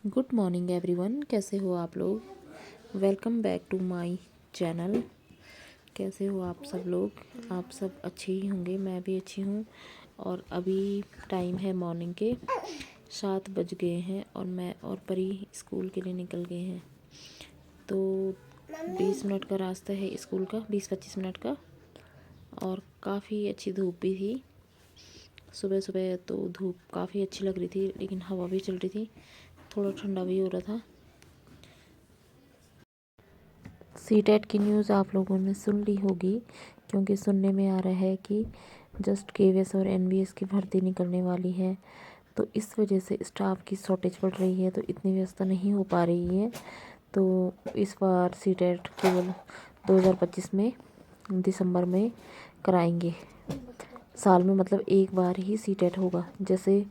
Good morning everyone, कैसे हो आप लोग। Welcome back to my channel. कैसे हो आप सब लोग। आप सब अच्छे ही होंगे, मैं भी अच्छी हूँ। और अभी टाइम है मॉर्निंग के 7 बज गए हैं और मैं और परी स्कूल के लिए निकल गए हैं। तो 20 मिनट का रास्ता है स्कूल का, 20-25 मिनट का। और काफ़ी अच्छी धूप भी थी सुबह सुबह, तो धूप काफ़ी अच्छी लग रही थी, लेकिन हवा भी चल रही थी, थोड़ा ठंडा भी हो रहा था। सीटेट की न्यूज़ आप लोगों ने सुन ली होगी, क्योंकि सुनने में आ रहा है कि जस्ट केवीएस और एनवीएस की भर्ती निकलने वाली है। तो इस वजह से स्टाफ की शॉर्टेज पड़ रही है, तो इतनी व्यवस्था नहीं हो पा रही है। तो इस बार सीटेट केवल 2025 में दिसंबर में कराएंगे। साल में मतलब एक बार ही सीटेट होगा। जैसे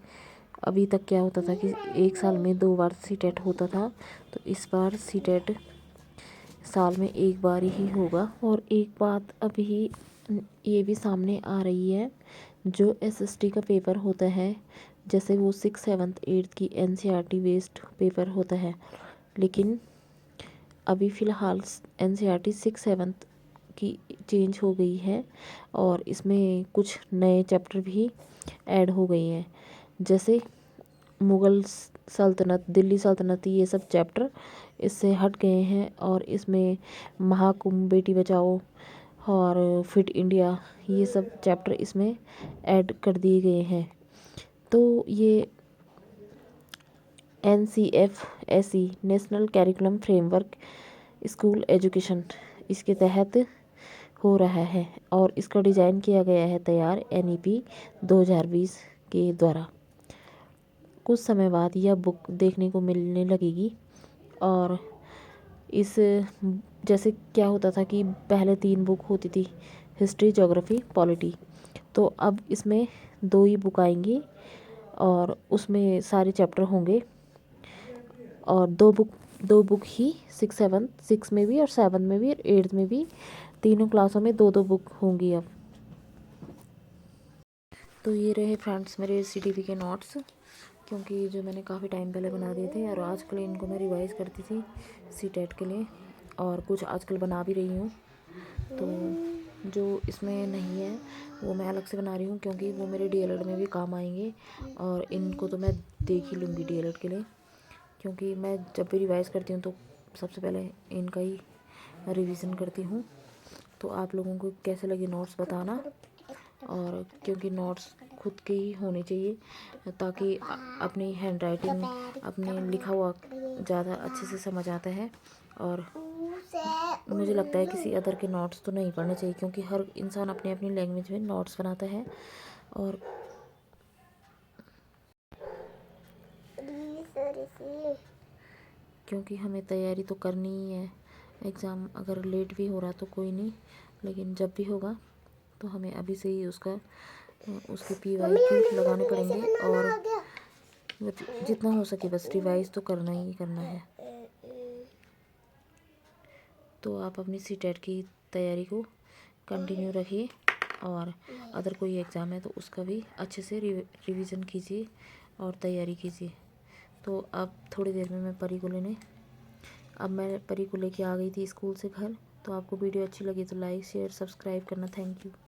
अभी तक क्या होता था कि एक साल में 2 बार सीटेट होता था, तो इस बार सीटेट साल में एक बार ही होगा। और एक बात अभी ये भी सामने आ रही है, जो एसएसटी का पेपर होता है, जैसे वो 6, 7, 8 की एनसीईआरटी बेस्ड पेपर होता है, लेकिन अभी फ़िलहाल एनसीईआरटी 6, 7 की चेंज हो गई है और इसमें कुछ नए चैप्टर भी ऐड हो गए हैं। जैसे मुग़ल सल्तनत, दिल्ली सल्तनत, ये सब चैप्टर इससे हट गए हैं और इसमें महाकुंभ, बेटी बचाओ और फिट इंडिया, ये सब चैप्टर इसमें ऐड कर दिए गए हैं। तो ये NCFSE national curriculum framework school education, इसके तहत हो रहा है और इसका डिज़ाइन किया गया है तैयार NEP 2020 के द्वारा। कुछ समय बाद यह बुक देखने को मिलने लगेगी। और इस जैसे क्या होता था कि पहले 3 बुक होती थी, हिस्ट्री, ज्योग्राफी, पॉलिटी, तो अब इसमें 2 ही बुक आएंगी और उसमें सारे चैप्टर होंगे। और 2 बुक ही 6 में भी और 7 में भी और 8 में भी, तीनों क्लासों में 2-2 बुक होंगी अब। तो ये रहे फ्रेंड्स मेरे CTV के नोट्स, क्योंकि जो मैंने काफ़ी टाइम पहले बना दिए थे और आजकल इनको मैं रिवाइज़ करती थी सीटेट के लिए, और कुछ आजकल बना भी रही हूँ। तो जो इसमें नहीं है वो मैं अलग से बना रही हूँ, क्योंकि वो मेरे DLED में भी काम आएंगे और इनको तो मैं देख ही लूँगी DLED के लिए। क्योंकि मैं जब भी रिवाइज़ करती हूँ तो सबसे पहले इनका ही रिवीजन करती हूँ। तो आप लोगों को कैसे लगे नोट्स बताना, और क्योंकि नोट्स खुद के ही होने चाहिए, ताकि अपनी हैंडराइटिंग, अपने लिखा हुआ ज़्यादा अच्छे से समझ आता है। और मुझे लगता है किसी अदर के नोट्स तो नहीं पढ़ने चाहिए, क्योंकि हर इंसान अपनी अपनी लैंग्वेज में नोट्स बनाता है। और क्योंकि हमें तैयारी तो करनी ही है, एग्ज़ाम अगर लेट भी हो रहा तो कोई नहीं, लेकिन जब भी होगा तो हमें अभी से ही उसके PYQ लगाने पड़ेंगे। और जितना हो सके बस रिवाइज़ तो करना ही करना है। तो आप अपनी सीटेट की तैयारी को कंटिन्यू रखिए, और अगर कोई एग्ज़ाम है तो उसका भी अच्छे से रिवीजन कीजिए और तैयारी कीजिए। तो अब थोड़ी देर में मैं परी को लेके आ गई थी स्कूल से घर। तो आपको वीडियो अच्छी लगी तो लाइक, शेयर, सब्सक्राइब करना। Thank you.